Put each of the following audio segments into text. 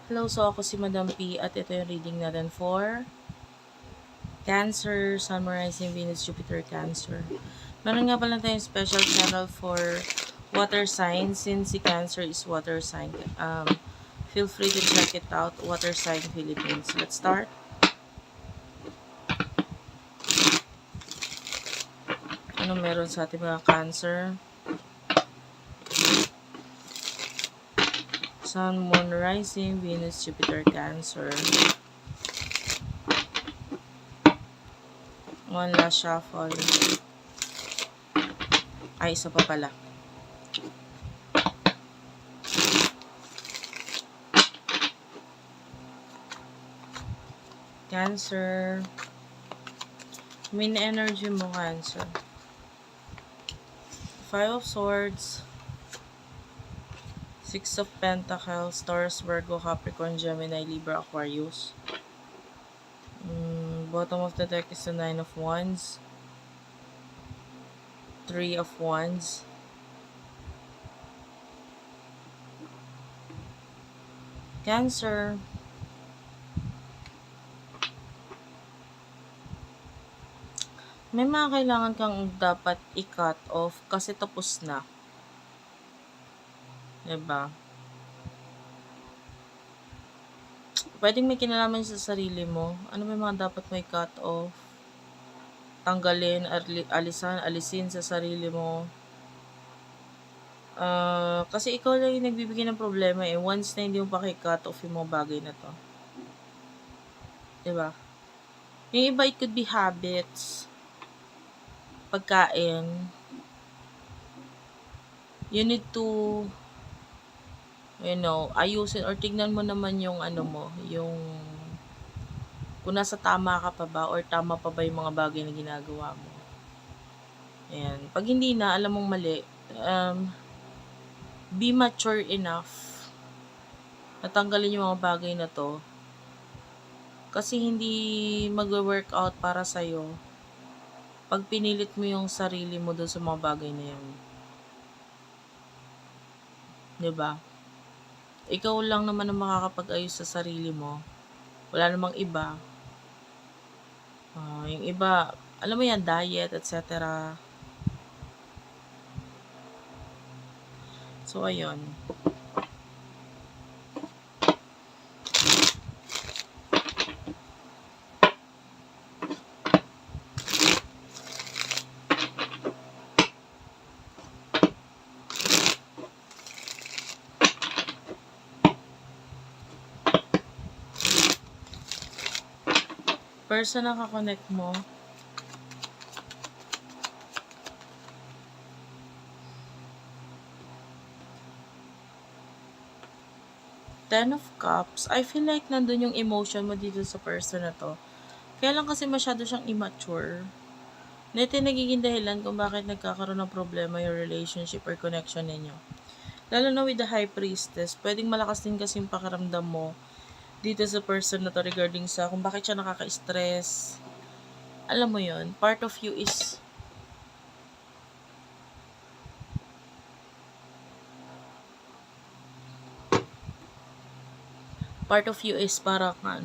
Hello, so ako si Madam P at ito yung reading natin for Cancer, Sun, Rising, Venus, Jupiter, Cancer. Meron nga pala tayong special channel for water sign since si Cancer is water sign. Feel free to check it out, Water Sign Philippines. Let's start. Ano meron sa ating mga Cancer? Sun, Moon, Rising, Venus, Jupiter, Cancer. One last shuffle. Ay, isa pa pala. Cancer. Main energy mo, Cancer. Five of Swords. Six of Pentacles. Taurus, Virgo, Capricorn, Gemini, Libra, Aquarius. Bottom of the deck is the Nine of Wands. Three of Wands. Cancer. May mga kailangan kang dapat i-cut off kasi tapos na. Diba? Pwedeng may kinalaman sa sarili mo. Ano may mga dapat may cut off? Tanggalin, alisin sa sarili mo. Kasi ikaw lang yung nagbibigay ng problema eh. Once na hindi mo pa cut off yung mga bagay na to. Diba? Yung iba, it could be habits. Pagkain. You need to ayusin or tignan mo naman yung yung kung nasa tama ka pa ba or tama pa ba yung mga bagay na ginagawa mo. Ayan. Pag hindi na, alam mong mali, be mature enough natanggalin yung mga bagay na to kasi hindi mag-workout para sa'yo pag pinilit mo yung sarili mo doon sa mga bagay na yan. Diba? Ikaw lang naman ang makakapag-ayos sa sarili mo. Wala namang iba. Yung iba, alam mo yan, diet, etc. So, ayun. Person na kakonect mo. Ten of Cups. I feel like nandun yung emotion mo dito sa person na to. Kaya lang kasi masyado siyang immature. Ito yung nagiging dahilan kung bakit nagkakaroon ng problema yung relationship or connection ninyo. Lalo na with the High Priestess, pwedeng malakas din kasi yung pakiramdam mo dito sa person na to regarding sa kung bakit siya nakaka-stress. Alam mo yon, part of you is parang I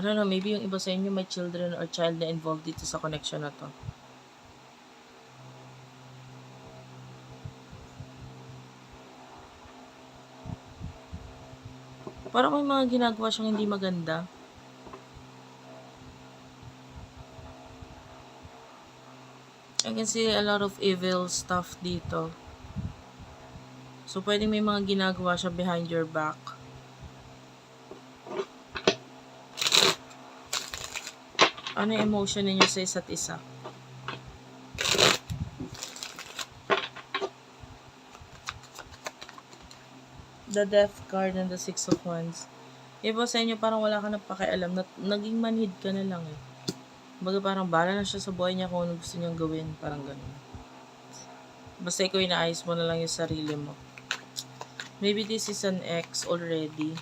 don't know, maybe yung iba sa inyo may children or child na involved dito sa connection na to. Parang may mga ginagawa siyang hindi maganda. I can see a lot of evil stuff dito. So, pwedeng may mga ginagawa siya behind your back. Ano yung emotion ninyo sa isa't isa? The Death card and the Six of Wands. Iba sa inyo parang wala ka na pakialam. Naging manhid ka na lang eh. Baga parang bala na siya sa buhay niya kung ano gusto niyang gawin. Parang ganun. Basta ikaw inaayos mo na lang yung sarili mo. Maybe this is an ex already.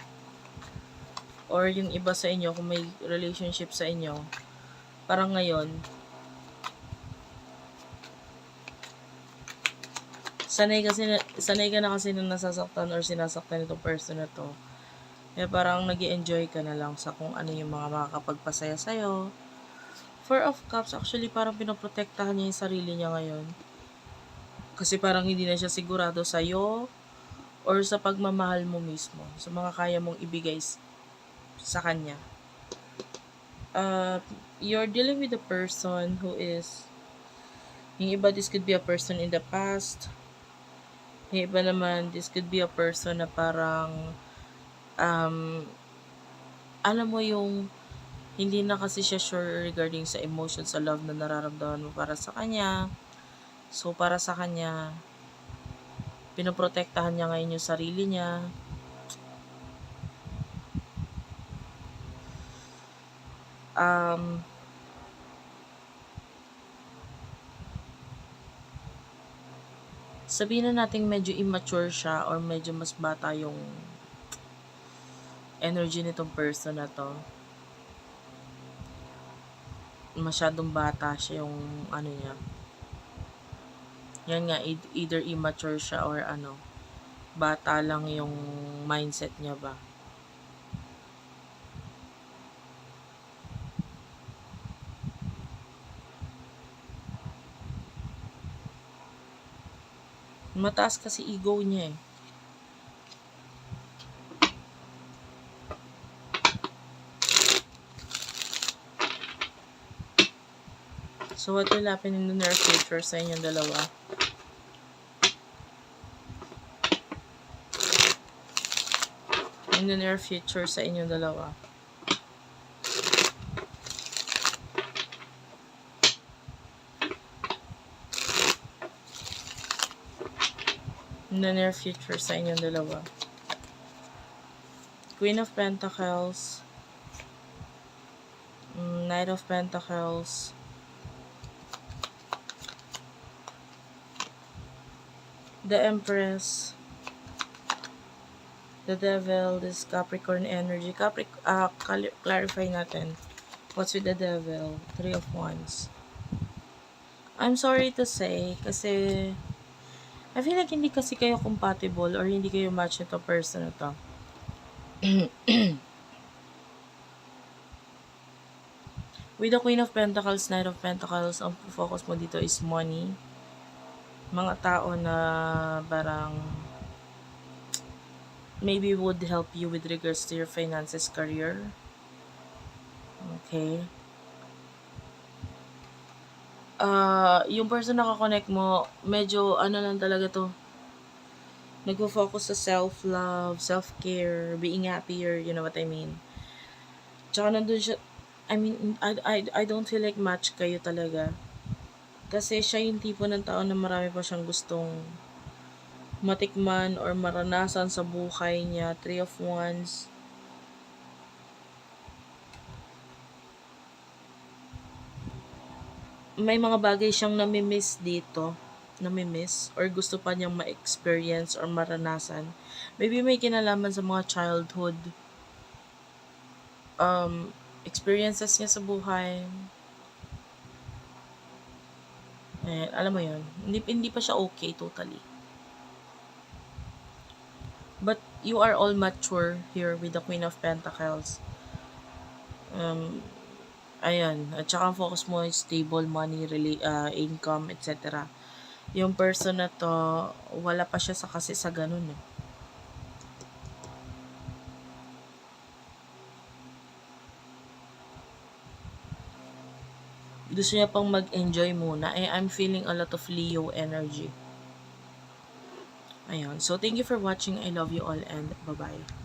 Or yung iba sa inyo, kung may relationship sa inyo, parang ngayon, sanay ka na kasi na nasasaktan or sinasaktan itong person na to. Kaya parang nag-i-enjoy ka na lang sa kung ano yung mga makakapagpasaya sa'yo. Four of Cups, actually parang pinoprotektahan niya yung sarili niya ngayon. Kasi parang hindi na siya sigurado sa'yo or sa pagmamahal mo mismo. Sa mga kaya mong ibigay sa kanya. You're dealing with a person who is, yung iba, this could be a person in the past. Yung iba naman, this could be a person na parang, alam mo yung, hindi na kasi siya sure regarding sa emotion, sa love na nararamdaman mo para sa kanya. So, para sa kanya, pinoprotektahan niya ngayon yung sarili niya. Sabihin na natin medyo immature siya or medyo mas bata yung energy nitong person na to. Masyadong bata siya yung ano niya. Yan nga, either immature siya or bata lang yung mindset niya ba. Mataas kasi ego niya eh. So, what will happen in the near future sa inyong dalawa? In the near future sa inyong dalawa. In the near future sa inyong dalawa. Queen of Pentacles. Knight of Pentacles. The Empress. The Devil. This Capricorn energy. Clarify natin. What's with the Devil? Three of Wands. I'm sorry to say, kasi I feel like hindi kasi kayo compatible or hindi kayo match nito person na to. With the Queen of Pentacles, Knight of Pentacles, ang focus mo dito is money. Mga tao na parang maybe would help you with regards to your finances, career. Okay. Yung person na kakonect mo, medyo lang talaga to. Nagpo-focus sa self-love, self-care, being happier, you know what I mean. Tsaka nandun siya, I don't feel like match kayo talaga. Kasi siya yung tipo ng tao na marami pa siyang gustong matikman or maranasan sa buhay niya. Three of Wands. May mga bagay siyang namimiss dito. Namimiss or gusto pa niyang ma-experience or maranasan. Maybe may kinalaman sa mga childhood experiences niya sa buhay. Alam mo yun, hindi pa siya okay totally. But you are all mature here with the Queen of Pentacles. Ayan, at saka ang focus mo is stable money, income, etc. Yung person na to, wala pa siya kasi sa ganun eh. Gusto niya pang mag-enjoy muna. I'm feeling a lot of Leo energy. Ayun. So, thank you for watching. I love you all and bye-bye.